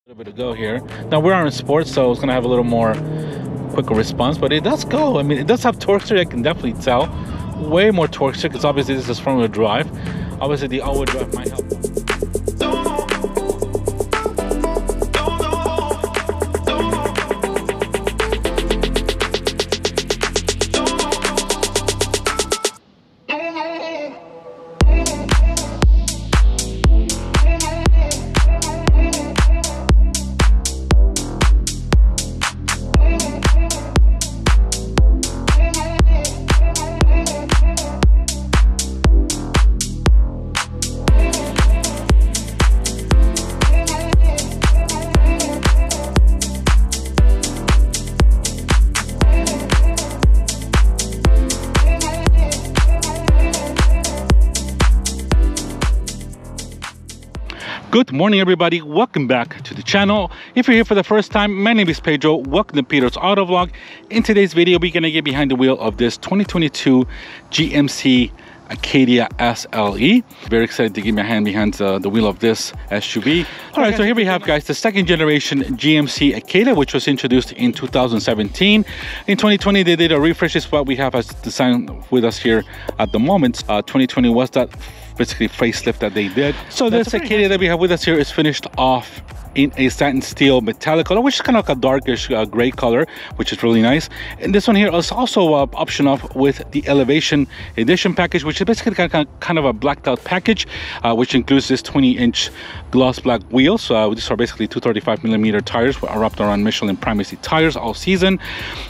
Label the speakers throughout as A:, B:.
A: A little bit to go here. Now we're on sports, so it's gonna have a little more quicker response, but it does go. I mean, it does have torque steer. I can definitely tell. Way more torque steer because obviously this is front wheel drive. Obviously the all-wheel drive might help. Good morning, everybody. Welcome back to the channel. If you're here for the first time, my name is Pedro. Welcome to Pedro's Autovlog. In today's video, we're gonna get behind the wheel of this 2022 GMC Acadia SLE. Very excited to get my hand behind the wheel of this SUV. All right, so here we have, guys, the second generation GMC Acadia, which was introduced in 2017. In 2020, they did a refresh. This is what we have as design with us here at the moment. 2020 was that basically facelift that they did. So this Acadia that we have with us here is finished off in a satin steel metallic color, which is kind of like a darkish gray color, which is really nice. And this one here is also option off with the Elevation Edition package, which is basically kind of a blacked out package, which includes this 20-inch gloss black wheels. These are basically 235mm tires wrapped around Michelin Primacy tires all season.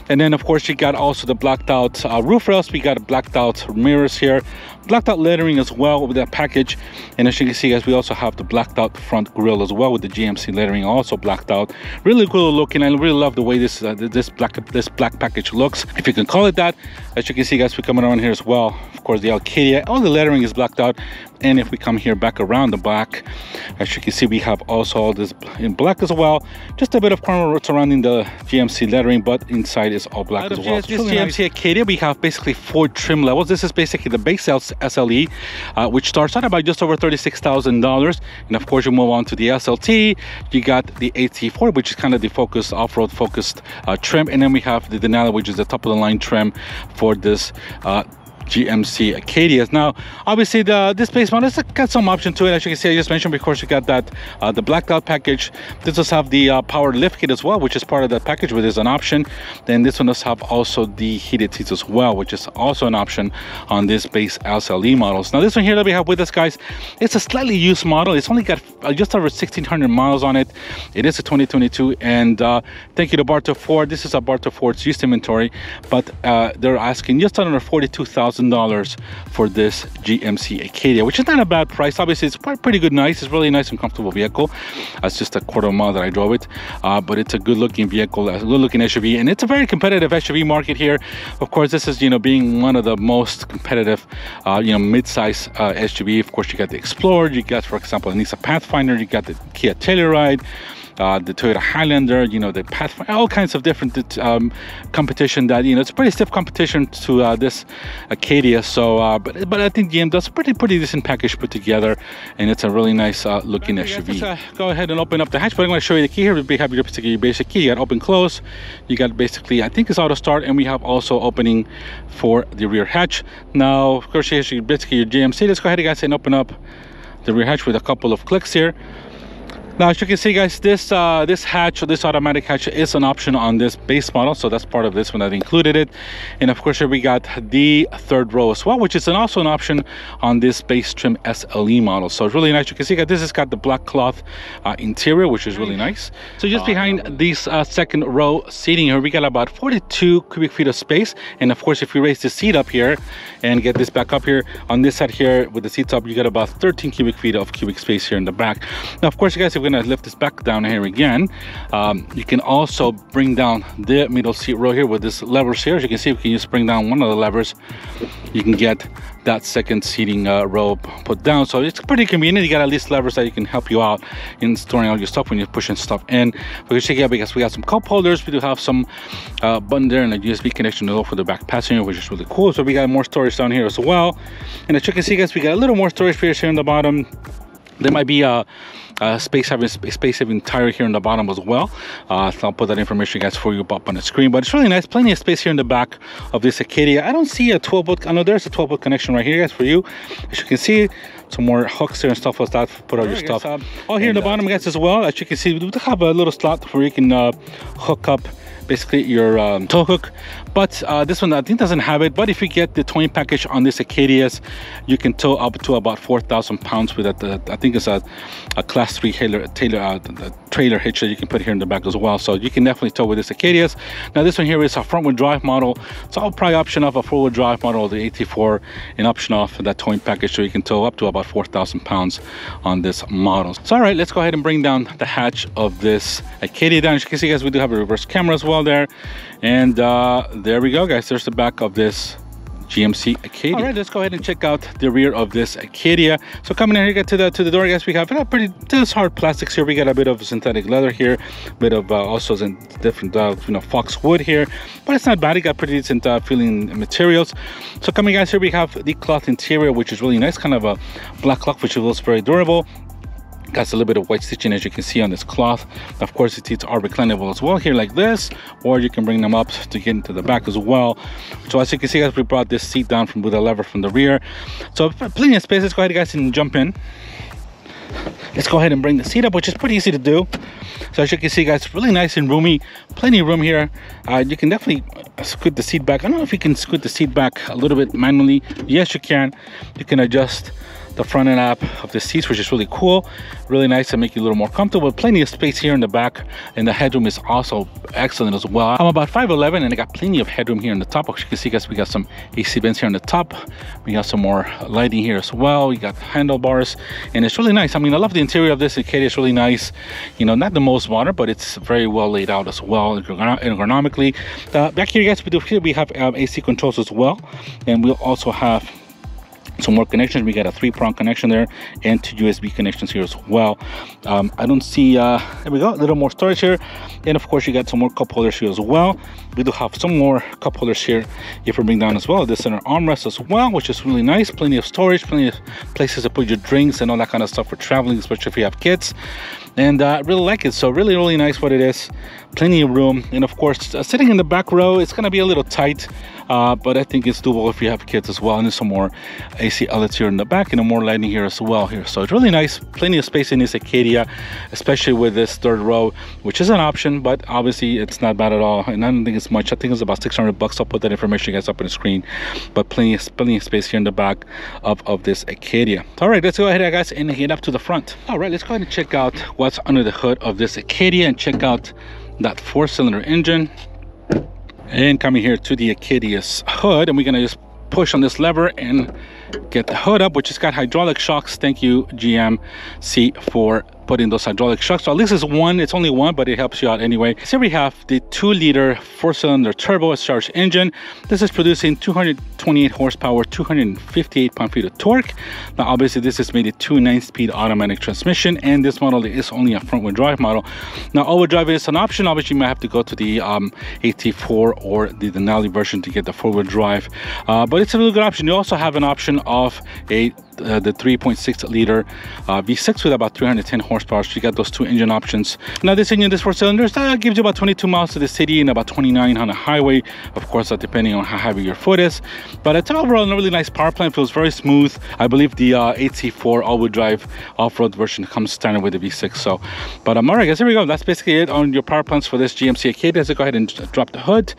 A: And then of course you got also the blacked out roof rails. We got blacked out mirrors here, blacked out lettering as well with that package. And as you can see, guys, we also have the blacked out front grille as well with the GMC lettering also blacked out. Really cool looking. I really love the way this black package looks, if you can call it that. As you can see, guys, we're coming around here as well. Of course, the Acadia, all the lettering is blacked out. And if we come here back around the back, as you can see, we have also all this in black as well. Just a bit of corner surrounding the GMC lettering, but inside is all black as well. This GMC Acadia, we have basically 4 trim levels. This is basically the base SLE, which starts out about just over $36,000. And of course, you move on to the SLT. You got the AT4, which is kind of the focused off-road focused trim. And then we have the Denali, which is the top of the line trim for this GMC Acadias. Now, obviously, this base model has got some option to it. As you can see, I just mentioned before, you got that the blacked out package. This does have the power lift kit as well, which is part of that package, which is an option. Then this one does have also the heated seats as well, which is also an option on this base SLE models. Now, this one here that we have with us, guys, it's a slightly used model. It's only got just over 1,600 miles on it. It is a 2022, and thank you to Bartow Ford. This is a Bartow Ford's used inventory, but they're asking just under $42,000 for this GMC Acadia, which is not a bad price. Obviously, it's pretty good, nice. It's really nice and comfortable vehicle. It's just a quarter mile that I drove it, but it's a good looking vehicle, a good looking SUV, and it's a very competitive SUV market here. Of course, this is, being one of the most competitive, mid-size SUV. Of course, you got the Explorer, you got, for example, a Nissan Pathfinder, you got the Kia Telluride, the Toyota Highlander, the Pathfinder, all kinds of different competition that, it's a pretty stiff competition to this Acadia. So, but I think GM does a pretty decent package put together, and it's a really nice looking SUV. Let's go ahead and open up the hatch, but I'm going to show you the key here. We have your basic key. You got open, close. You got basically, I think it's auto start, and we have also opening for the rear hatch. Now, of course, here's basically your GMC. Let's go ahead, guys, and open up the rear hatch with a couple of clicks here. Now, as you can see, guys, this hatch, or this automatic hatch, is an option on this base model, so that's part of this one that included it. And of course, here we got the third row as well, which is also an option on this base trim SLE model. So it's really nice. You can see, guys, this has got the black cloth interior, which is really nice. So just behind these second row seating here, we got about 42 cubic feet of space. And of course, if you raise the seat up here and get this back up here on this side here with the seats up, you got about 13 cubic feet of cubic space here in the back. Now, of course, you guys, if going to lift this back down here again, you can also bring down the middle seat row here with this levers here. As you can see, we can just bring down one of the levers. You can get that second seating row put down, so it's pretty convenient. You got at least levers that you can help you out in storing all your stuff when you're pushing stuff in. We can check it out because we got some cup holders. We do have some button there and a USB connection for the back passenger, which is really cool. So we got more storage down here as well. And as you can see, guys, we got a little more storage space here in the bottom. There might be a space-saving tire here in the bottom as well. So I'll put that information, guys, for you up on the screen. But it's really nice. Plenty of space here in the back of this Acadia. I don't see a 12-volt. I know there's a 12-volt connection right here, guys, for you. As you can see, some more hooks there and stuff like that. Put all your stuff. All here in the bottom, guys, as well. As you can see, we do have a little slot where you can hook up basically your tow hook, but this one I think doesn't have it. But if you get the towing package on this Acadias, you can tow up to about 4,000 pounds with it. I think it's a class 3 trailer hitch that you can put here in the back as well, so you can definitely tow with this Acadias. Now this one here is a front wheel drive model, so I'll probably option off a 4-wheel drive model of the AT4 and option off that towing package, so you can tow up to about 4,000 pounds on this model. So all right, let's go ahead and bring down the hatch of this Acadia down. As you can see, guys, we do have a reverse camera as well there, and there we go, guys. There's the back of this GMC Acadia. All right, let's go ahead and check out the rear of this Acadia. So coming in here, get to the door, guys, we have pretty hard plastics here. We got a bit of synthetic leather here, a bit of also different fox wood here, but it's not bad. It got pretty decent feeling materials. So coming, guys, here we have the cloth interior, which is really nice, kind of a black cloth, which feels very durable. Got a little bit of white stitching, as you can see on this cloth. Of course, the seats are reclinable as well here like this, or you can bring them up to get into the back as well. So as you can see, guys, we brought this seat down with a lever from the rear, so plenty of space. Let's go ahead, guys, and jump in. Let's go ahead and bring the seat up, which is pretty easy to do. So as you can see, guys, really nice and roomy, plenty of room here. You can definitely scoot the seat back. I don't know if you can scoot the seat back a little bit manually. Yes, you can. You can adjust the front end up of the seats, which is really cool, really nice to make you a little more comfortable. Plenty of space here in the back, and the headroom is also excellent as well. I'm about 5'11", and I got plenty of headroom here in the top. As you can see, guys, we got some AC vents here on the top. We got some more lighting here as well. We got handlebars, and it's really nice. I mean, I love the interior of this Acadia. It's really nice. You know, not the most modern, but it's very well laid out as well, ergonomically. Back here, guys, we have AC controls as well, and we'll also have some more connections. We got a 3-prong connection there and 2 USB connections here as well. I don't see there we go, a little more storage here, and of course you got some more cup holders here as well. We do have some more cup holders here if we bring down as well. This center armrest as well, which is really nice. Plenty of storage, plenty of places to put your drinks and all that kind of stuff for traveling, especially if you have kids. And I really like it. So really nice what it is. Plenty of room, and of course sitting in the back row, it's gonna be a little tight, but I think it's doable if you have kids as well. And there's some more AC outlets here in the back, and more lighting here as well here. So it's really nice. Plenty of space in this Acadia, especially with this third row, which is an option, but obviously it's not bad at all. And I don't think it's much. I think it's about $600. I'll put that information, guys, up on the screen. But plenty of space here in the back of this Acadia. All right, let's go ahead, guys, and head up to the front. All right, let's go ahead and check out what's under the hood of this Acadia and check out that 4-cylinder engine. And coming here to the Acadia's hood, and we're gonna just push on this lever and get the hood up, which has got hydraulic shocks. Thank you, GMC, for putting those hydraulic shocks. So at least it's only one, but it helps you out anyway. So here we have the 2-liter 4-cylinder turbocharged engine. This is producing 228 horsepower, 258 pound-feet of torque. Now obviously this is made a 9-speed automatic transmission, and this model is only a front-wheel drive model. Now all-wheel drive is an option. Obviously you might have to go to the AT4 or the Denali version to get the 4-wheel drive, but it's a really good option. You also have an option of the 3.6-liter V6 with about 310 horsepower. So you got those 2 engine options. Now this engine, this 4-cylinder, gives you about 22 miles to the city and about 29 on the highway, of course, depending on how heavy your foot is. But it's overall a really nice power plant. Feels very smooth. I believe the AT4 all-wheel drive off-road version comes standard with the V6. So, but all right, guys, here we go. That's basically it on your power plants for this GMC Acadia. So go ahead and drop the hood,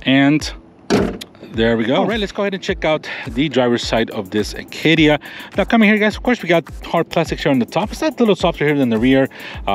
A: and there we go. All right, let's go ahead and check out the driver's side of this Acadia. Now coming here, guys, of course we got hard plastic here on the top. It's a little softer here than the rear.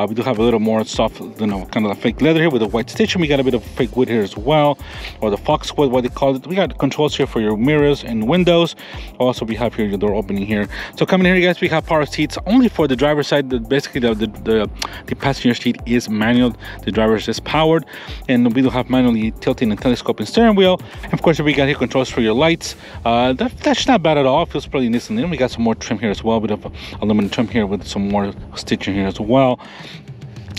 A: We do have a little more soft, kind of like fake leather here with a white stitch, and we got a bit of fake wood here as well, or the fox wood, what they call it. We got controls here for your mirrors and windows. Also we have here your door opening here. So coming here, guys, we have power seats only for the driver's side. Basically the passenger seat is manual, the driver's is powered, and we do have manually tilting and telescoping steering wheel. And of course we got here controls for your lights. That's not bad at all. It feels pretty nice. And then we got some more trim here as well, a bit of aluminum trim here with some more stitching here as well.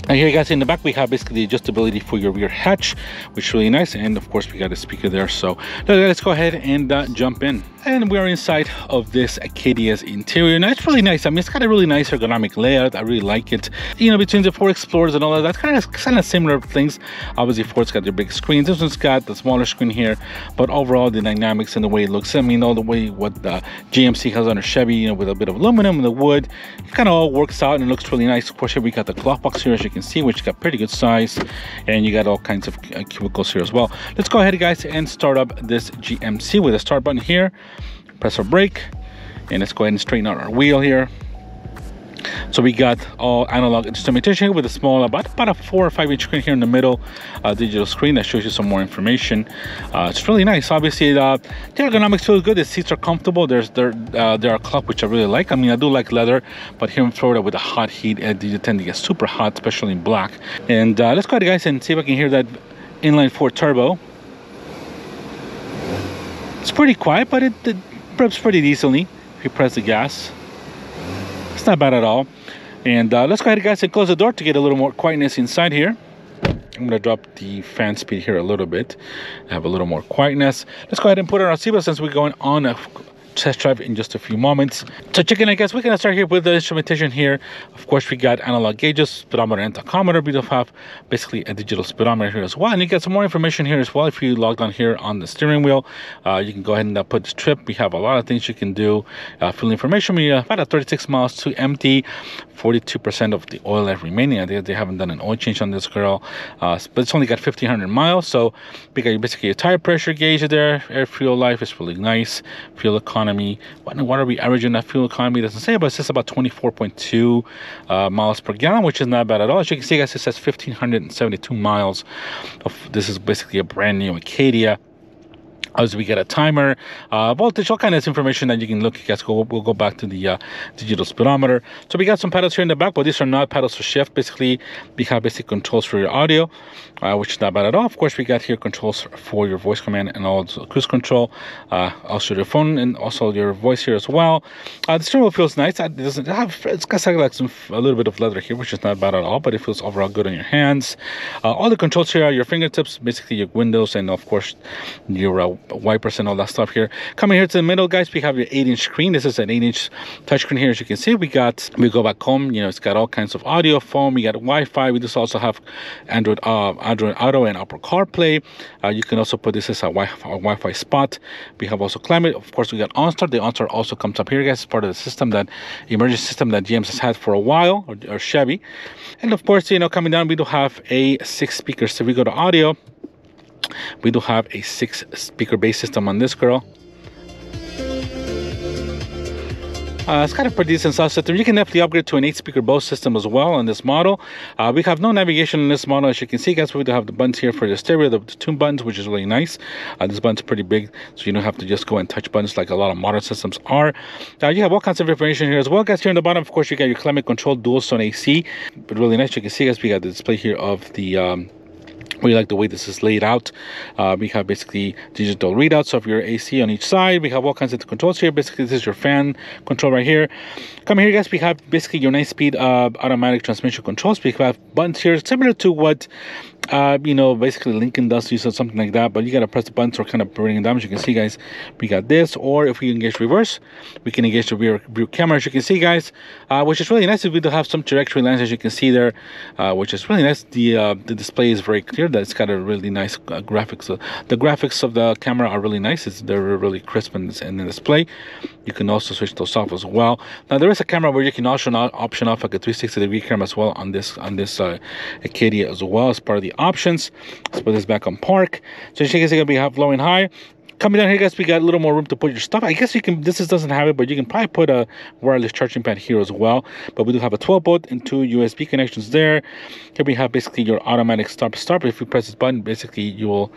A: And here, guys, in the back we have basically the adjustability for your rear hatch, which is really nice. And of course we got a speaker there. So let's go ahead and jump in. And we are inside of this Acadia's interior. Now it's really nice. I mean, it's got a really nice ergonomic layout. I really like it. You know, between the Ford Explorers and all that, that's kind of similar things. Obviously Ford's got their big screens. This one's got the smaller screen here, but overall the dynamics and the way it looks, I mean, all the way what the GMC has on their Chevy, you know, with a bit of aluminum and the wood, it kind of all works out and it looks really nice. Of course, here we got the glove box here, as you can see, which got pretty good size, and you got all kinds of cubicles here as well. Let's go ahead, guys, and start up this GMC with a start button here. Press our brake, and let's go ahead and straighten out our wheel here. So we got all analog instrumentation with a small, about a 4 or 5 inch screen here in the middle, digital screen that shows you some more information. It's really nice. Obviously, the ergonomics feels good. The seats are comfortable. There are cloth, which I really like. I mean, I do like leather, but here in Florida with the hot heat, you tend to get super hot, especially in black. And let's go ahead, guys, and see if I can hear that inline 4 turbo. It's pretty quiet, but it revs pretty decently if you press the gas. It's not bad at all. And let's go ahead, guys, and close the door to get a little more quietness inside here. I'm gonna drop the fan speed here a little bit, have a little more quietness. Let's go ahead and put on our seatbelt since we're going on a test drive in just a few moments. So checking in, guys, we're gonna start here with the instrumentation here. Of course, we got analog gauges, speedometer and tachometer. We do have basically a digital speedometer here as well, and you get some more information here as well. If you logged on here on the steering wheel, you can go ahead and put this trip. We have a lot of things you can do. Fuel information, we about at 36 miles to empty, 42% of the oil left remaining. They haven't done an oil change on this girl, but it's only got 1,500 miles. So we got basically a tire pressure gauge there. Air fuel life is really nice. Fuel economy, what are we averaging that fuel economy? It doesn't say, but it says about 24.2 miles per gallon, which is not bad at all. As you can see, guys, it says 1,572 miles. This is basically a brand new Acadia. As we get a timer, voltage, all kinds of information that you can look at. Guys, we'll go back to the digital speedometer. So we got some pedals here in the back, but these are not pedals to shift. Basically, we have basic controls for your audio, which is not bad at all. Of course, we got here controls for your voice command and also cruise control, also your phone and also your voice here as well. The steering wheel feels nice. It's got like a little bit of leather here, which is not bad at all, but it feels overall good on your hands. All the controls here are your fingertips, basically your windows, and of course your wipers and all that stuff here. Coming here to the middle, guys, we have your 8-inch screen. This is an 8-inch touchscreen here. As you can see, we go back home, you know, it's got all kinds of audio, phone, we got Wi-Fi. We just also have Android Auto and Apple CarPlay. You can also put this as a Wi-Fi spot. We have also climate. Of course, we got OnStart. The OnStart also comes up here, guys. It's part of the system, that emergency system that GM has had for a while, or Chevy. And of course, you know, coming down, we do have a 6 speakers. So we go to audio, we do have a 6 speaker bass system on this girl. It's got a pretty decent sound system. You can definitely upgrade to an 8 speaker Bose system as well on this model. We have no navigation in this model. As you can see, guys, we do have the buttons here for the stereo, the tune buttons, which is really nice. This button's pretty big, so you don't have to just go and touch buttons like a lot of modern systems are. You have all kinds of information here as well, guys. Here on the bottom, of course, you got your climate control, dual zone AC, but really nice. You can see, guys, we got the display here of the we like the way this is laid out. We have basically digital readouts of your AC on each side. We have all kinds of controls here. Basically, this is your fan control right here. Come here, guys. We have basically your 9-speed automatic transmission controls. We have buttons here similar to what you know, basically Lincoln does use or something like that, but you gotta press the buttons or kind of bring it down. As you can see, guys, we got this, or if we engage reverse, we can engage the rear camera, as you can see, guys, which is really nice. We do have some trajectory lines, as you can see there, which is really nice. The display is very clear. That it's got a really nice graphics. The graphics of the camera are really nice. They're really crisp in the display. You can also switch those off as well. Now there is a camera where you can also option off like a 360-degree camera as well on this Acadia as well as part of the options. Let's put this back on park. So as you can see, we have low and high. Coming down here, guys, we got a little more room to put your stuff. I guess you can, this doesn't have it, but you can probably put a wireless charging pad here as well. But we do have a 12-volt and 2 USB connections there. Here we have basically your automatic start. If you press this button, basically you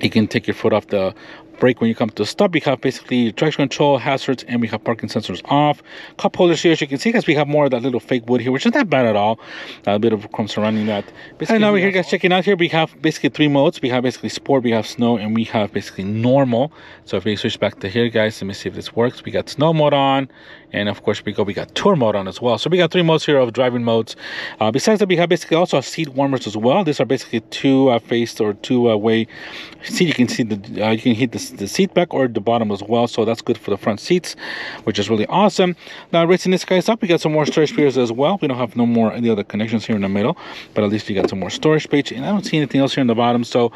A: can take your foot off the brake when you come to a stop. We have basically traction control, hazards, and we have parking sensors off. Cup holders here, as you can see, guys, we have more of that little fake wood here, which is not bad at all. A bit of chrome surrounding that. Basically, and now we're here, guys, checking out here. We have basically 3 modes. We have basically sport, we have snow, and we have basically normal. So if we switch back to here, guys, let me see if this works. We got snow mode on, And of course, we got tour mode on as well. So we got 3 modes here of driving modes. Besides that, we have basically also seat warmers as well. These are basically two-faced or two-way seat. You can see you can hit the seat back or the bottom as well. So that's good for the front seats, which is really awesome. Now, raising this guys up, we got some more storage space as well. We don't have no more any other connections here in the middle, but at least you got some more storage space. And I don't see anything else here in the bottom. So,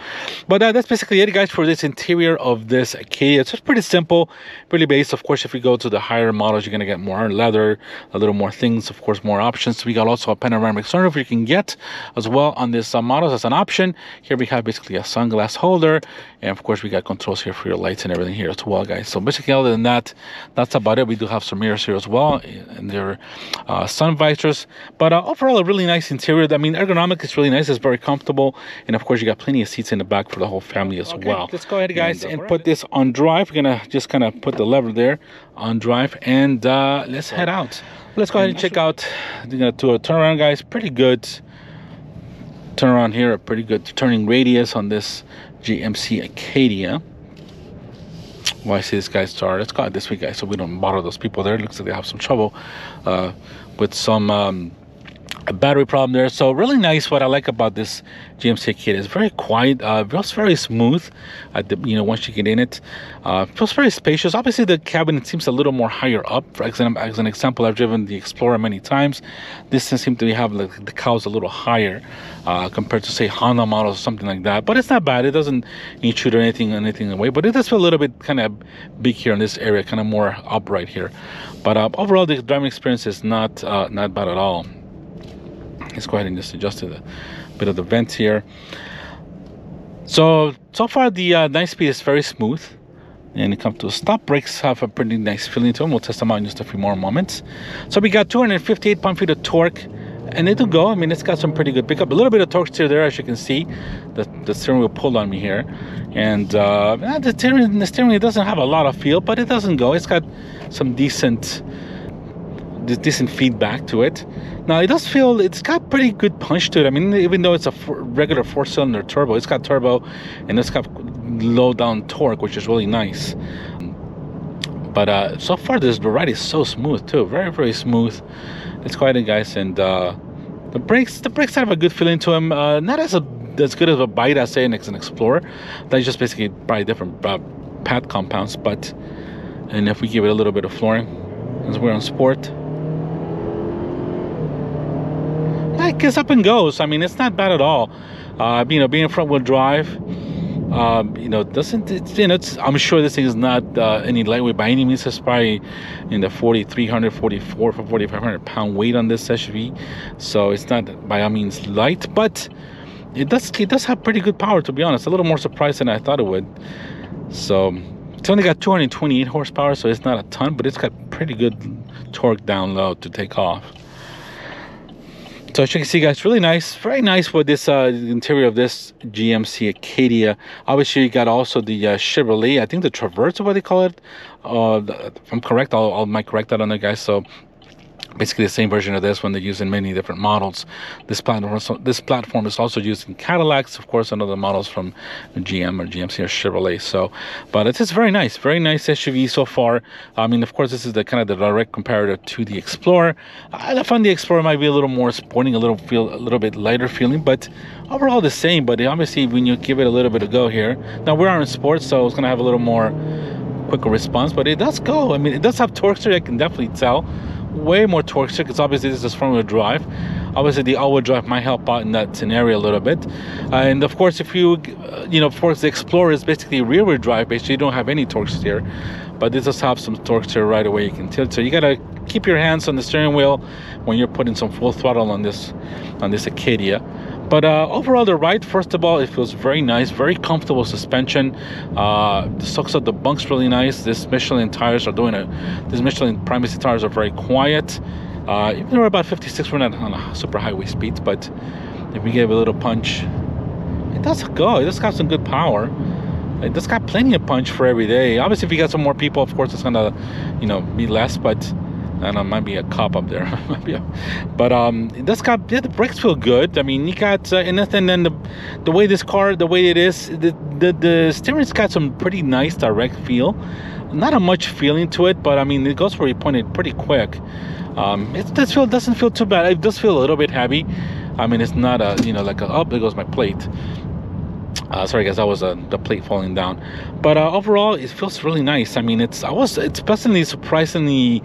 A: but that's basically it, guys, for this interior of this Acadia. It's just pretty simple, pretty basic. Of course, if you go to the higher models, you're gonna get more leather, a little more things, of course, more options. We got also a panoramic sunroof you can get as well on this models as an option. Here we have basically a sunglass holder, and of course we got controls here for your lights and everything here as well, guys. So basically, other than that, that's about it. We do have some mirrors here as well, and their sun visors. But overall, a really nice interior. I mean, ergonomic is really nice. It's very comfortable, and of course you got plenty of seats in the back for the whole family as well. Let's go ahead, guys, and put this on drive. We're gonna just kind of put the lever there on drive, and let's head out. Let's go ahead and check out the turnaround, guys. Pretty good turnaround here, a pretty good turning radius on this GMC Acadia. Well, I see this guy's star. Let's go out this way, guys, so we don't bother those people there. It looks like they have some trouble with some a battery problem there. So really nice. What I like about this GMC Acadia is very quiet, feels very smooth at the, once you get in it. Feels very spacious. Obviously the cabin seems a little more higher up. For example, as an example, I've driven the Explorer many times. This seems to have like the cowls a little higher compared to say Honda models or something like that. But it's not bad. It doesn't intrude or anything away, but it does feel a little bit kind of big here in this area, kind of more upright here. But overall the driving experience is not bad at all. Let's go ahead and just adjust a bit of the vents here. So far the 9-speed is very smooth, and it comes to stop. Brakes have a pretty nice feeling to them. We'll test them out in just a few more moments. So we got 258 pound-feet of torque, and it'll go. I mean, it's got some pretty good pickup. A little bit of torque steer there, as you can see. The steering wheel pulled on me here, and the steering wheel doesn't have a lot of feel, but it doesn't go. It's got some decent feedback to it. Now it does feel, it's got pretty good punch to it. I mean, even though it's a regular 4-cylinder turbo, it's got turbo and it's got low down torque, which is really nice. But so far the ride is so smooth too, very, very smooth. Let's go ahead, guys, and the brakes have a good feeling to them. Not as good as a bite as say an Explorer. That's just basically probably different pad compounds. But and if we give it a little bit of flooring, as we're on sport, it gets up and goes. I mean, it's not bad at all. Being front-wheel drive, I'm sure this thing is not any lightweight by any means. It's probably in the 4,300, 4,500 pound weight on this SUV. So it's not by all means light, but it does have pretty good power, to be honest. A little more surprised than I thought it would. So it's only got 228 horsepower, so it's not a ton, but it's got pretty good torque down low to take off. So as you can see, guys, really nice, very nice with this interior of this GMC Acadia. Obviously, you got also the Chevrolet, I think the Traverse is what they call it. If I'm correct, I might correct that on there, guys. So basically the same version of this one they use in many different models. This platform is also used in Cadillacs, of course, and other models from GM or GMC or Chevrolet. So, but it's very nice SUV so far. I mean, of course, this is the kind of the direct comparator to the Explorer. I find the Explorer might be a little more sporting, a little bit lighter feeling, but overall the same. But obviously, when you give it a little bit of go here, now we are in sports, so it's gonna have a little more quicker response, but it does go. I mean, it does have torque steer, I can definitely tell. Way more torque steer, because obviously this is front-wheel drive. Obviously the all-wheel drive might help out in that scenario a little bit. And of course, if you of course the Explorer is basically rear-wheel drive, basically you don't have any torque steer, but this does have some torque steer right away. You can tilt, so you gotta keep your hands on the steering wheel when you're putting some full throttle on this Acadia. But overall, the ride, first of all, it feels very nice, very comfortable suspension. The sucks up the bunks really nice. This Michelin tires are these Michelin primacy tires are very quiet. Even though we're about 56, we're not on a super highway speeds, but if we give it a little punch, it does go. It does got some good power. It does got plenty of punch for every day. Obviously, if you got some more people, of course, it's gonna, be less, but I don't know, might be a cop up there. But it does got, the brakes feel good. I mean, you got anything, and the way this car, the way it is, the steering's got some pretty nice direct feel. not a much feeling to it, but I mean, it goes where you point it pretty quick. It doesn't feel too bad. It does feel a little bit heavy. I mean, it's not a, you know, like a, oh, there goes my plate. Sorry guys, that was the plate falling down. But overall, it feels really nice. I mean, it's pleasantly, surprisingly,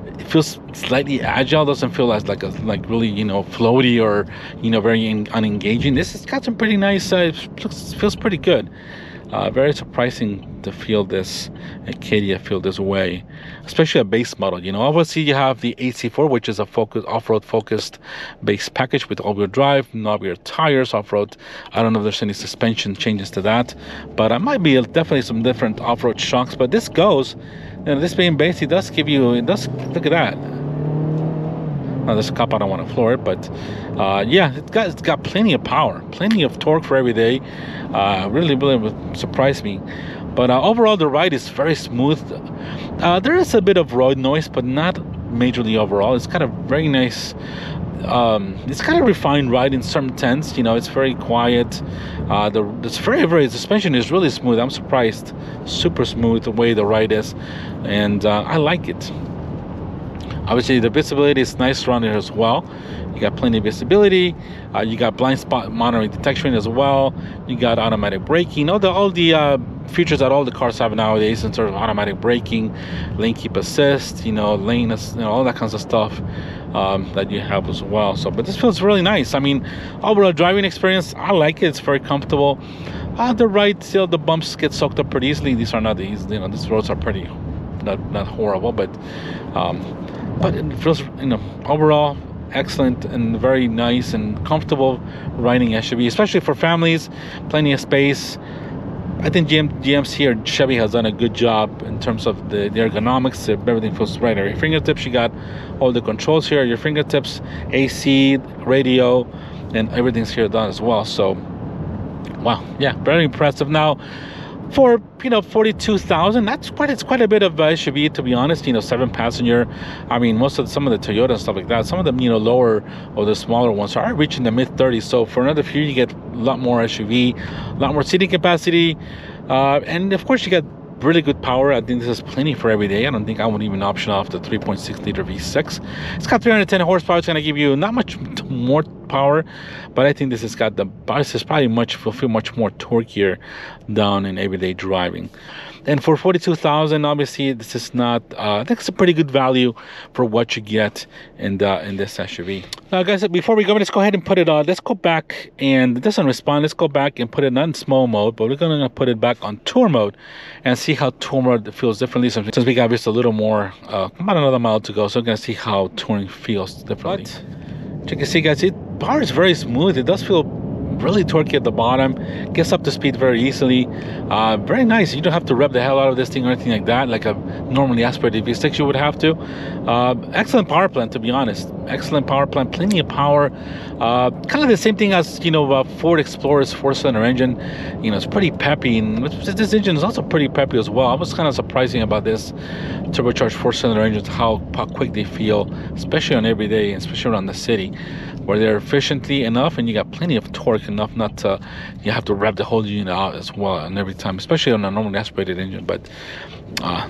A: it feels slightly agile. Doesn't feel as like really, you know, floaty or, you know, very unengaging. This has got some pretty nice. Feels pretty good. Very surprising to feel this Acadia feel this way, especially a base model. You know, obviously you have the AC4, which is a off-road focused base package with all-wheel drive, knob-wheel tires, off-road. I don't know if there's any suspension changes to that, but it might be definitely some different off-road shocks. But this goes, you know, this being base, it does give you, it does, look at that. Now, there's a cop, I don't want to floor it, but yeah, it's got plenty of power, plenty of torque for every day. Really would surprise me. But overall, the ride is very smooth. There is a bit of road noise, but not majorly overall. It's got a very nice, it's kind of refined ride in some sense. You know, it's very quiet. The suspension is really smooth. I'm surprised. Super smooth the way the ride is, and I like it. Obviously, the visibility is nice around here as well. You got plenty of visibility. You got blind spot monitoring detection as well. You got automatic braking. All the features that all the cars have nowadays in terms of automatic braking, lane keep assist, you know, lane, you know, all that kinds of stuff that you have as well. So, but this feels really nice. I mean, overall driving experience, I like it. It's very comfortable. The ride, still the bumps get soaked up pretty easily. These are not these. You know, these roads are pretty not horrible, but it feels, you know, overall excellent and very nice and comfortable riding SUV, especially for families. Plenty of space. I think GMC or Chevy has done a good job in terms of the ergonomics. Everything feels right at your fingertips. You got all the controls here at your fingertips, AC, radio, and everything's here done as well. So, wow, yeah, very impressive. Now, for, you know, 42,000, it's quite a bit of SUV, to be honest. You know, 7-passenger. I mean, some of the Toyota and stuff like that, some of them, you know, lower or the smaller ones are reaching the mid-30s. So for another few, you get a lot more SUV, a lot more seating capacity, and of course you get really good power. I think this is plenty for every day. I don't think I would even option off the 3.6 liter V6. It's got 310 horsepower. It's going to give you not much more power, but I think this has got this is probably will feel much more torqueier down in everyday driving. And for 42,000, obviously this is not. I think it's a pretty good value for what you get in this SUV. Now, guys, before we go, let's go ahead and put it on. Let's go back, and it doesn't respond. Let's go back and put it on small mode, but we're going to put it back on tour mode and see how tour mode feels differently. Since we got just a little more, about another mile to go, so we're going to see how touring feels differently. But you can see, guys, power is very smooth. It does feel really torquey at the bottom, gets up to speed very easily. Very nice. You don't have to rev the hell out of this thing or anything like that, like a normally aspirated V6 you would have to. Excellent power plant, to be honest. Excellent power plant, plenty of power. Kind of the same thing as, you know, Ford Explorer's 4-cylinder engine. You know, it's pretty peppy, and this engine is also pretty peppy as well. I was kind of surprising about this turbocharged 4-cylinder engines, how quick they feel, especially on every day, especially around the city, where they're efficiently enough and you got plenty of torque enough not to, you have to rev the whole unit out as well, and every time, especially on a normally aspirated engine. But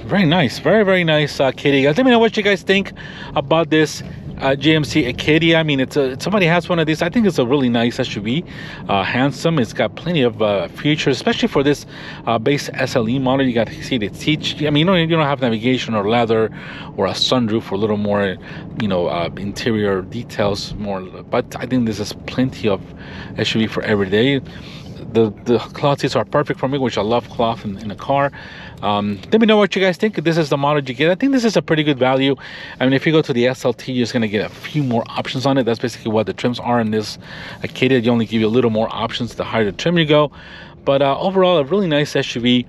A: very nice, very nice Acadia, guys. Let me know what you guys think about this GMC Acadia. I mean, somebody has one of these. I think it's a really nice SUV, handsome. It's got plenty of features, especially for this base SLE model. You got heated seats. I mean, you don't have navigation or leather or a sunroof or a little more, you know, interior details more. But I think this is plenty of SUV for every day. The cloth seats are perfect for me, which I love cloth in a car. Let me know what you guys think. This is the model you get. I think this is a pretty good value. I mean, if you go to the SLT, you're just going to get a few more options on it. That's basically what the trims are in this Acadia. They only give you a little more options the higher the trim you go. But overall, a really nice SUV.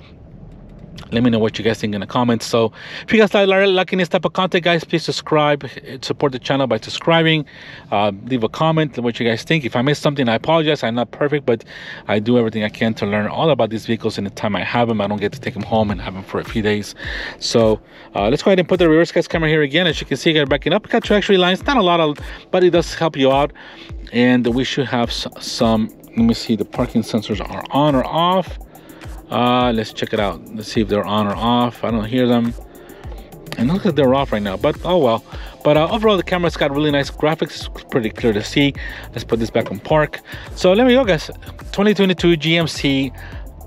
A: Let me know what you guys think in the comments. So if you guys like liking this type of content, guys, please subscribe. Support the channel by subscribing. Leave a comment what you guys think. If I missed something, I apologize. I'm not perfect, but I do everything I can to learn all about these vehicles in the time I have them. I don't get to take them home and have them for a few days. So let's go ahead and put the reverse gas camera here again. As you can see, I got backing up. Got traction lines, not a lot but it does help you out. And we should have some. Let me see, the parking sensors are on or off. Let's check it out. Let's see if they're on or off. I don't hear them. And it looks like they're off right now, but oh well. But overall, the camera's got really nice graphics. It's pretty clear to see. Let's put this back on park. So let me go, guys. 2022 GMC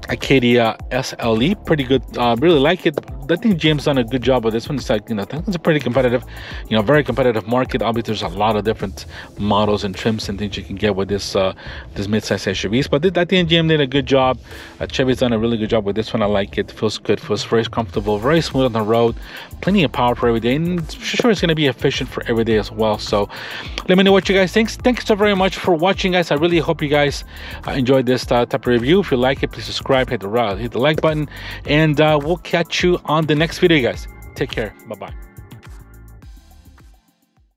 A: Acadia SLE, pretty good. Really like it. I think GM's done a good job with this one. It's like, you know, I think it's a pretty competitive, you know, very competitive market. Obviously, there's a lot of different models and trims and things you can get with this this mid-size SUVs. But I think GM did a good job. Chevy's done a really good job with this one. I like it. Feels good. Feels very comfortable. Very smooth on the road. Plenty of power for every day. And sure, it's going to be efficient for every day as well. So let me know what you guys think. Thank you so very much for watching, guys. I really hope you guys enjoyed this type of review. If you like it, please subscribe, hit the like button, and we'll catch you on the next video, guys. Take care. Bye-bye.